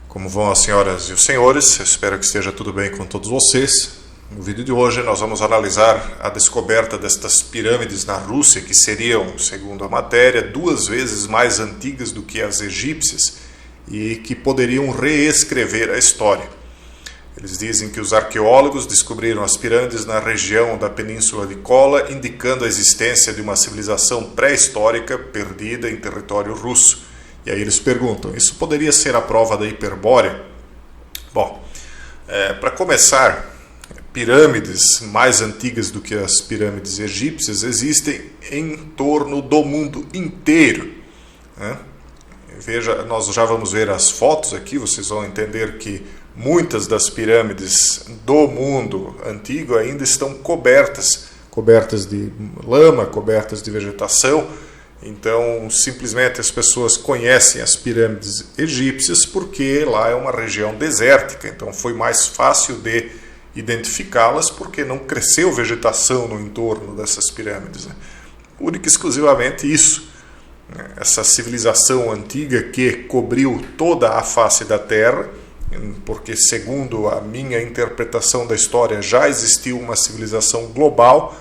Como vão as senhoras e os senhores? Espero que esteja tudo bem com todos vocês. No vídeo de hoje nós vamos analisar a descoberta destas pirâmides na Rússia, que seriam, segundo a matéria, 2 vezes mais antigas do que as egípcias e que poderiam reescrever a história. Eles dizem que os arqueólogos descobriram as pirâmides na região da Península de Kola, indicando a existência de uma civilização pré-histórica perdida em território russo. E aí eles perguntam, isso poderia ser a prova da Hiperbórea? Bom, para começar, pirâmides mais antigas do que as pirâmides egípcias existem em torno do mundo inteiro, né? Veja, nós já vamos ver as fotos aqui, vocês vão entender que muitas das pirâmides do mundo antigo ainda estão cobertas de lama, cobertas de vegetação. Então, simplesmente as pessoas conhecem as pirâmides egípcias porque lá é uma região desértica, então foi mais fácil de identificá-las porque não cresceu vegetação no entorno dessas pirâmides, né? Única e exclusivamente isso. Essa civilização antiga que cobriu toda a face da Terra, porque segundo a minha interpretação da história já existiu uma civilização global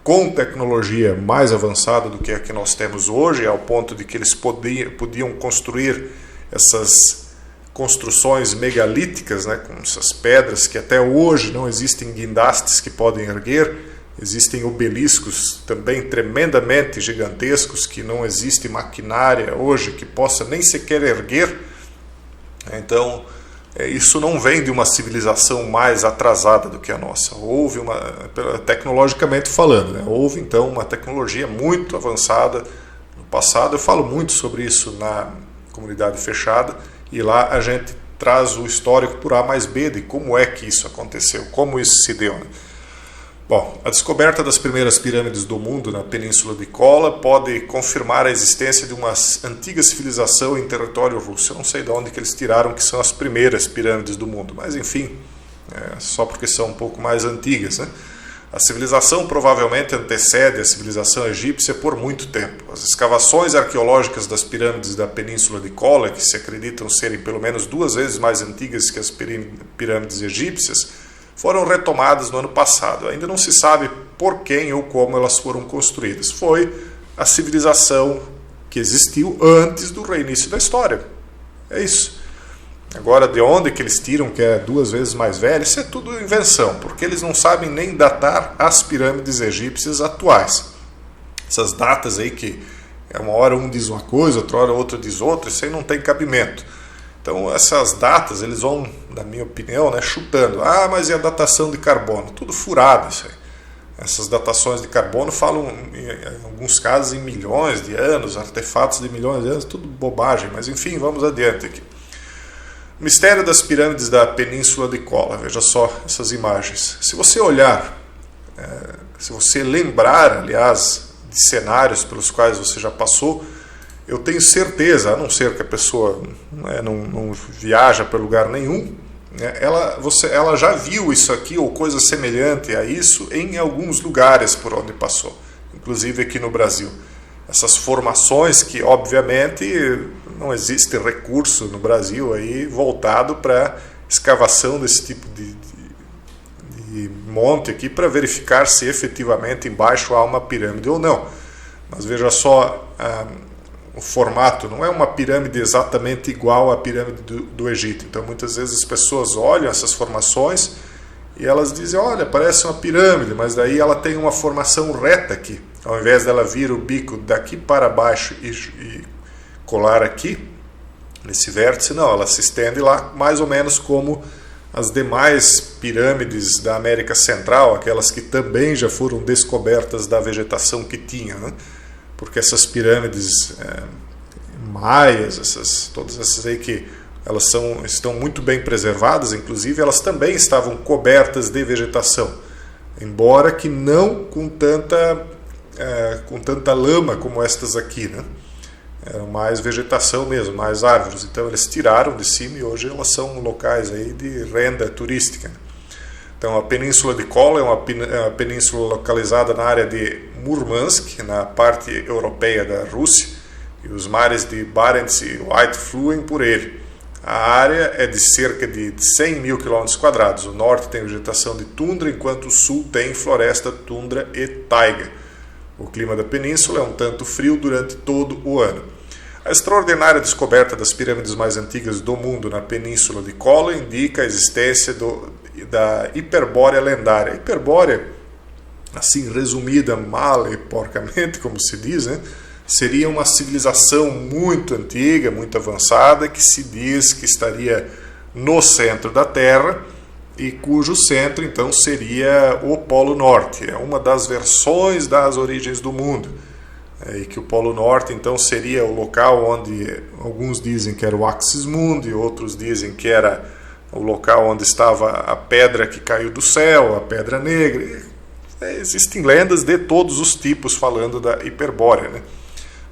com tecnologia mais avançada do que a que nós temos hoje, ao ponto de que eles podiam construir essas construções megalíticas, né, com essas pedras que até hoje não existem guindastes que podem erguer, existem obeliscos também tremendamente gigantescos que não existe maquinária hoje que possa nem sequer erguer. Então, isso não vem de uma civilização mais atrasada do que a nossa. Houve tecnologicamente falando, né? Houve então uma tecnologia muito avançada no passado. Eu falo muito sobre isso na comunidade fechada e lá a gente traz o histórico por A mais B de como é que isso aconteceu, como isso se deu, né? Bom, a descoberta das primeiras pirâmides do mundo na Península de Kola pode confirmar a existência de uma antiga civilização em território russo. Eu não sei de onde que eles tiraram que são as primeiras pirâmides do mundo, mas enfim, só porque são um pouco mais antigas, né? A civilização provavelmente antecede a civilização egípcia por muito tempo. As escavações arqueológicas das pirâmides da Península de Kola, que se acreditam serem pelo menos 2 vezes mais antigas que as pirâmides egípcias, foram retomadas no ano passado. Ainda não se sabe por quem ou como elas foram construídas. Foi a civilização que existiu antes do reinício da história. É isso. Agora, de onde que eles tiram que é 2 vezes mais velha? Isso é tudo invenção, porque eles não sabem nem datar as pirâmides egípcias atuais. Essas datas aí que uma hora um diz uma coisa, outra hora outro diz outra, isso aí não tem cabimento. Então, essas datas, eles vão, na minha opinião, né, chutando. Ah, mas e a datação de carbono? Tudo furado isso aí. Essas datações de carbono falam, em alguns casos, em milhões de anos, artefatos de milhões de anos, tudo bobagem. Mas, enfim, vamos adiante aqui. Mistério das pirâmides da Península de Kola. Veja só essas imagens. Se você olhar, se você lembrar, aliás, de cenários pelos quais você já passou, eu tenho certeza, a não ser que a pessoa não viaja para lugar nenhum, né, ela já viu isso aqui ou coisa semelhante a isso em alguns lugares por onde passou, inclusive aqui no Brasil. Essas formações que, obviamente, não existe recurso no Brasil aí voltado para escavação desse tipo de monte aqui para verificar se efetivamente embaixo há uma pirâmide ou não. Mas veja só, o formato não é uma pirâmide exatamente igual à pirâmide do Egito. Então, muitas vezes as pessoas olham essas formações e elas dizem, olha, parece uma pirâmide, mas daí ela tem uma formação reta aqui. Ao invés dela vir o bico daqui para baixo e colar aqui, nesse vértice, não, ela se estende lá mais ou menos como as demais pirâmides da América Central, aquelas que também já foram descobertas da vegetação que tinha, né? Porque essas pirâmides maias, todas essas aí que elas estão muito bem preservadas, inclusive elas também estavam cobertas de vegetação, embora que não com tanta lama como estas aqui, né? Era mais vegetação mesmo, mais árvores. Então eles tiraram de cima e hoje elas são locais aí de renda turística. Então a Península de Kola é uma península localizada na área de Murmansk, na parte europeia da Rússia, e os mares de Barents e White fluem por ele. A área é de cerca de 100 mil km². O norte tem vegetação de tundra, enquanto o sul tem floresta, tundra e taiga. O clima da península é um tanto frio durante todo o ano. A extraordinária descoberta das pirâmides mais antigas do mundo na península de Kola indica a existência da Hiperbórea lendária. A Hiperbórea, assim resumida mal e porcamente, como se diz, né, seria uma civilização muito antiga, muito avançada, que se diz que estaria no centro da Terra e cujo centro então seria o Polo Norte. É uma das versões das origens do mundo. E que o Polo Norte então seria o local onde alguns dizem que era o Axis Mundi, outros dizem que era o local onde estava a pedra que caiu do céu, a Pedra Negra. Existem lendas de todos os tipos falando da Hiperbórea, né?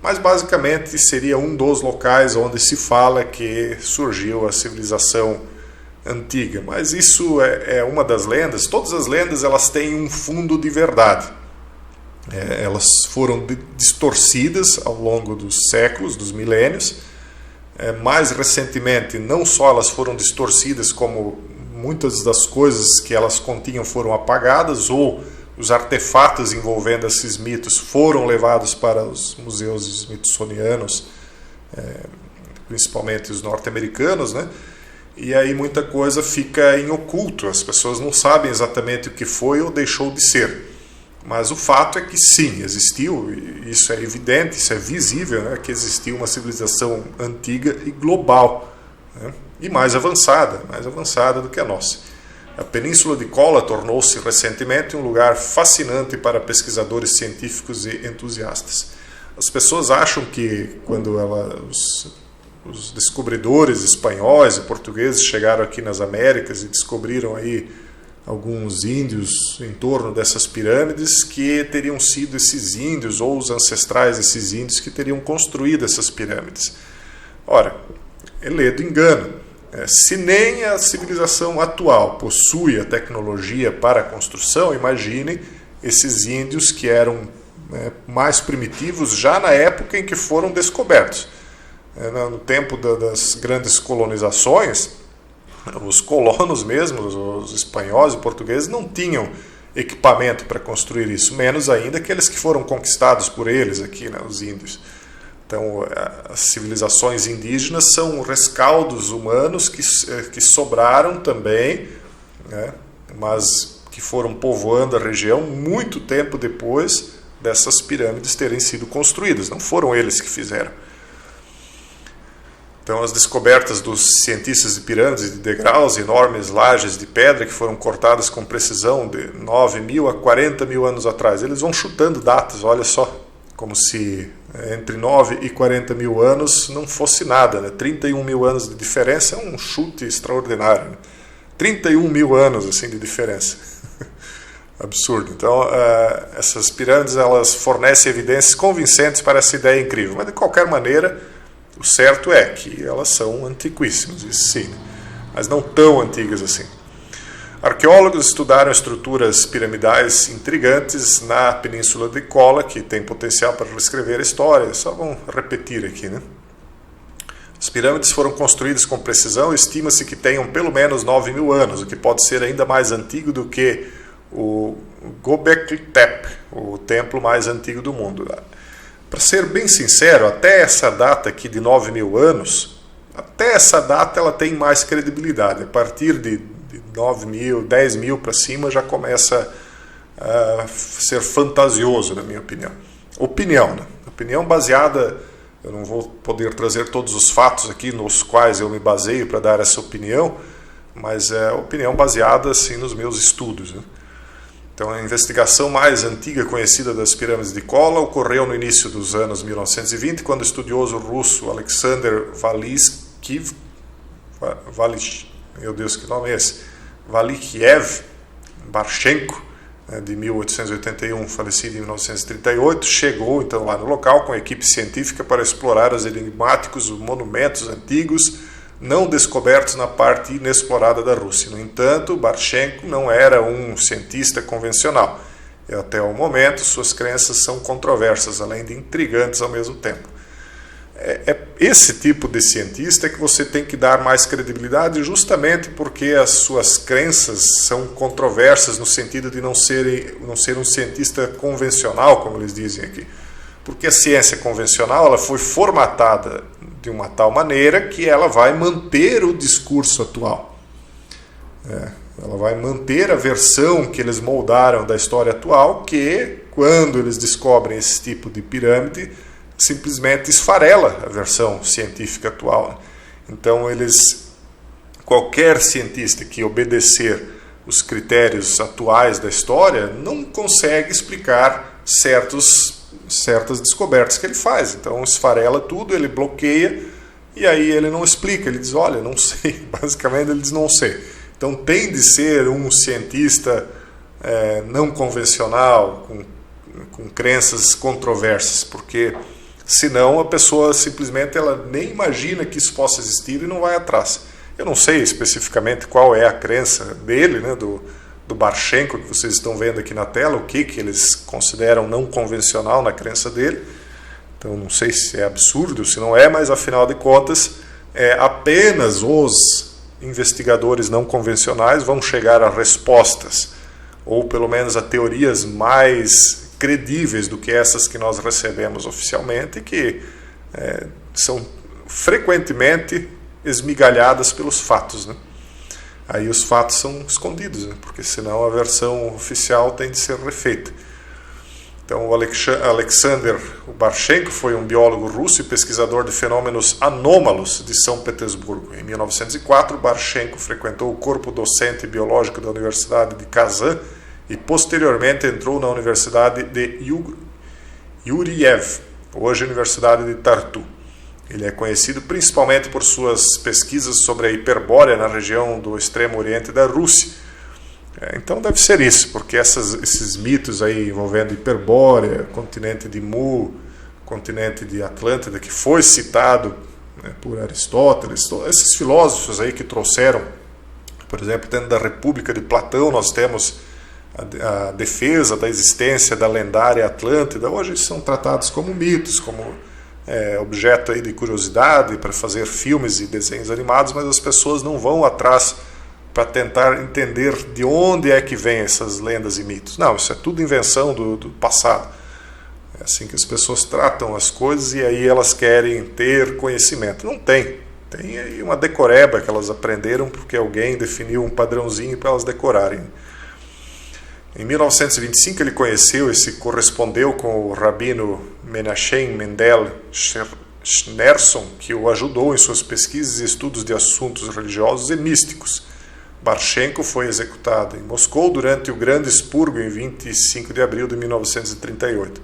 Mas basicamente seria um dos locais onde se fala que surgiu a civilização antiga. Mas isso é uma das lendas. Todas as lendas elas têm um fundo de verdade. Elas foram distorcidas ao longo dos séculos, dos milênios. Mais recentemente, não só elas foram distorcidas, como muitas das coisas que elas continham foram apagadas, ou os artefatos envolvendo esses mitos foram levados para os museus smithsonianos, principalmente os norte-americanos, né? E aí muita coisa fica em oculto, as pessoas não sabem exatamente o que foi ou deixou de ser. Mas o fato é que sim, existiu, isso é evidente, isso é visível, né, que existiu uma civilização antiga e global, né, e mais avançada do que a nossa. A Península de Kola tornou-se recentemente um lugar fascinante para pesquisadores científicos e entusiastas. As pessoas acham que quando os descobridores espanhóis e portugueses chegaram aqui nas Américas e descobriram aí alguns índios em torno dessas pirâmides, que teriam sido esses índios ou os ancestrais desses índios que teriam construído essas pirâmides. Ora, é ledo engano. Se nem a civilização atual possui a tecnologia para a construção, imaginem esses índios que eram mais primitivos já na época em que foram descobertos. No tempo das grandes colonizações, os colonos mesmos, os espanhóis e portugueses, não tinham equipamento para construir isso, menos ainda aqueles que foram conquistados por eles aqui, né, os índios. Então, as civilizações indígenas são rescaldos humanos que sobraram também, né, mas que foram povoando a região muito tempo depois dessas pirâmides terem sido construídas. Não foram eles que fizeram. Então, as descobertas dos cientistas de pirâmides e de degraus, enormes lajes de pedra que foram cortadas com precisão de 9 mil a 40 mil anos atrás. Eles vão chutando datas, olha só, como se entre 9 e 40 mil anos não fosse nada, né? 31 mil anos de diferença é um chute extraordinário, né? 31 mil anos assim, de diferença. Absurdo. Então, essas pirâmides elas fornecem evidências convincentes para essa ideia incrível, mas de qualquer maneira, o certo é que elas são antiquíssimas, isso sim, mas não tão antigas assim. Arqueólogos estudaram estruturas piramidais intrigantes na Península de Kola, que tem potencial para reescrever a história. Só vamos repetir aqui, né? As pirâmides foram construídas com precisão, estima-se que tenham pelo menos 9 mil anos, o que pode ser ainda mais antigo do que o Göbekli Tepe, o templo mais antigo do mundo. Para ser bem sincero, até essa data aqui de 9 mil anos, até essa data ela tem mais credibilidade. A partir de 9 mil, 10 mil para cima já começa a ser fantasioso, na minha opinião. Opinião, né? Opinião baseada, eu não vou poder trazer todos os fatos aqui nos quais eu me baseio para dar essa opinião, mas é opinião baseada assim, nos meus estudos, né? Então, a investigação mais antiga conhecida das pirâmides de Kola ocorreu no início dos anos 1920, quando o estudioso russo Alexander Valikiev Barchenko, de 1881, falecido em 1938, chegou então lá no local com a equipe científica para explorar os enigmáticos monumentos antigos não descobertos na parte inexplorada da Rússia. No entanto, Barchenko não era um cientista convencional. E até o momento, suas crenças são controversas, além de intrigantes ao mesmo tempo. esse tipo de cientista que você tem que dar mais credibilidade, justamente porque as suas crenças são controversas no sentido de não ser um cientista convencional, como eles dizem aqui. Porque a ciência convencional ela foi formatada de uma tal maneira que ela vai manter o discurso atual. Ela vai manter a versão que eles moldaram da história atual, que quando eles descobrem esse tipo de pirâmide, simplesmente esfarela a versão científica atual. Então, qualquer cientista que obedecer os critérios atuais da história não consegue explicar certas descobertas que ele faz. Então, esfarela tudo, ele bloqueia, e aí ele não explica, ele diz, olha, não sei, basicamente ele diz, não sei. Então, tem de ser um cientista não convencional, com crenças controversas, porque senão a pessoa simplesmente ela nem imagina que isso possa existir e não vai atrás. Eu não sei especificamente qual é a crença dele, né, do Barchenko, que vocês estão vendo aqui na tela, o que eles consideram não convencional na crença dele. Então não sei se é absurdo, se não é, mas afinal de contas, apenas os investigadores não convencionais vão chegar a respostas, ou pelo menos a teorias mais credíveis do que essas que nós recebemos oficialmente, que são frequentemente esmigalhadas pelos fatos, né? Aí os fatos são escondidos, né? Porque senão a versão oficial tem de ser refeita. Então o Alexander Barchenko foi um biólogo russo e pesquisador de fenômenos anômalos de São Petersburgo. Em 1904, Barchenko frequentou o corpo docente biológico da Universidade de Kazan e posteriormente entrou na Universidade de Yuriev, hoje Universidade de Tartu. Ele é conhecido principalmente por suas pesquisas sobre a Hiperbórea na região do extremo oriente da Rússia. Então deve ser isso, porque esses mitos aí envolvendo Hiperbórea, continente de Mu, continente de Atlântida, que foi citado, né, por Aristóteles, esses filósofos aí que trouxeram, por exemplo, dentro da República de Platão, nós temos a defesa da existência da lendária Atlântida. Hoje são tratados como mitos, como objeto aí de curiosidade para fazer filmes e desenhos animados, mas as pessoas não vão atrás para tentar entender de onde é que vêm essas lendas e mitos. Não, isso é tudo invenção do passado. É assim que as pessoas tratam as coisas e aí elas querem ter conhecimento. Não tem. Tem aí uma decoreba que elas aprenderam porque alguém definiu um padrãozinho para elas decorarem. Em 1925 ele conheceu e se correspondeu com o rabino Menachem Mendel Schneerson, que o ajudou em suas pesquisas e estudos de assuntos religiosos e místicos. Barchenko foi executado em Moscou durante o Grande Expurgo em 25 de abril de 1938.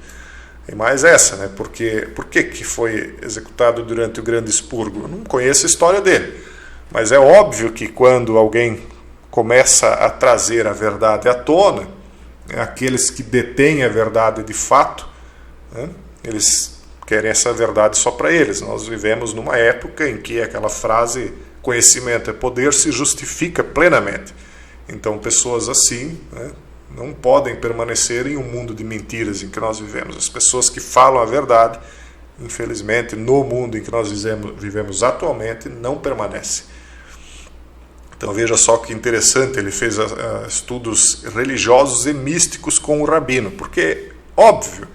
E mais essa, né? Por que foi executado durante o Grande Expurgo? Eu não conheço a história dele, mas é óbvio que quando alguém começa a trazer a verdade à tona, aqueles que detêm a verdade de fato, né, eles querem essa verdade só para eles. Nós vivemos numa época em que aquela frase conhecimento é poder se justifica plenamente. Então pessoas assim, né, não podem permanecer em um mundo de mentiras em que nós vivemos. As pessoas que falam a verdade, infelizmente, no mundo em que nós vivemos atualmente, não permanecem. Então veja só que interessante, ele fez estudos religiosos e místicos com o rabino, porque, óbvio,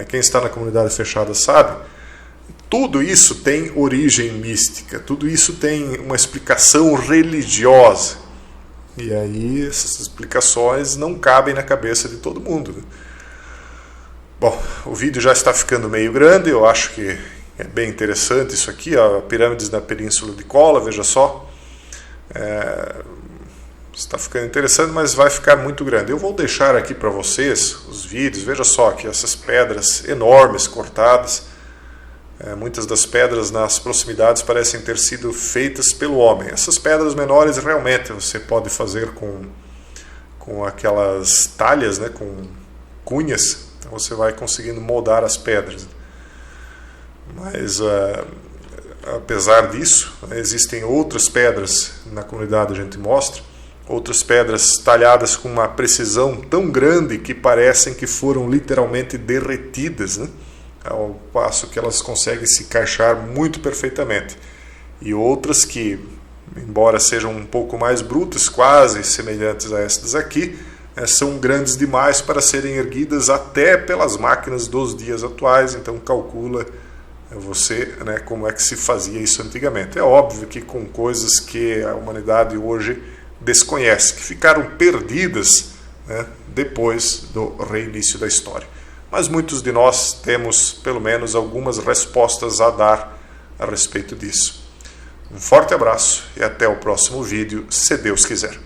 quem está na comunidade fechada sabe, tudo isso tem origem mística, tudo isso tem uma explicação religiosa. E aí essas explicações não cabem na cabeça de todo mundo, né? Bom, o vídeo já está ficando meio grande, eu acho que é bem interessante isso aqui, a pirâmides na Península de Kola, veja só. Está ficando interessante, mas vai ficar muito grande. Eu vou deixar aqui para vocês os vídeos. Veja só aqui essas pedras enormes cortadas. Muitas das pedras nas proximidades parecem ter sido feitas pelo homem. Essas pedras menores realmente você pode fazer com aquelas talhas, né, com cunhas. Então você vai conseguindo moldar as pedras. Mas apesar disso, existem outras pedras na comunidade, a gente mostra, outras pedras talhadas com uma precisão tão grande que parecem que foram literalmente derretidas, né? ao passo que elas conseguem se encaixar muito perfeitamente. E outras que, embora sejam um pouco mais brutas, quase semelhantes a estas aqui, são grandes demais para serem erguidas até pelas máquinas dos dias atuais. Então calcula você, como é que se fazia isso antigamente. É óbvio que com coisas que a humanidade hoje desconhece, que ficaram perdidas depois do reinício da história. Mas muitos de nós temos pelo menos algumas respostas a dar a respeito disso. Um forte abraço e até o próximo vídeo, se Deus quiser.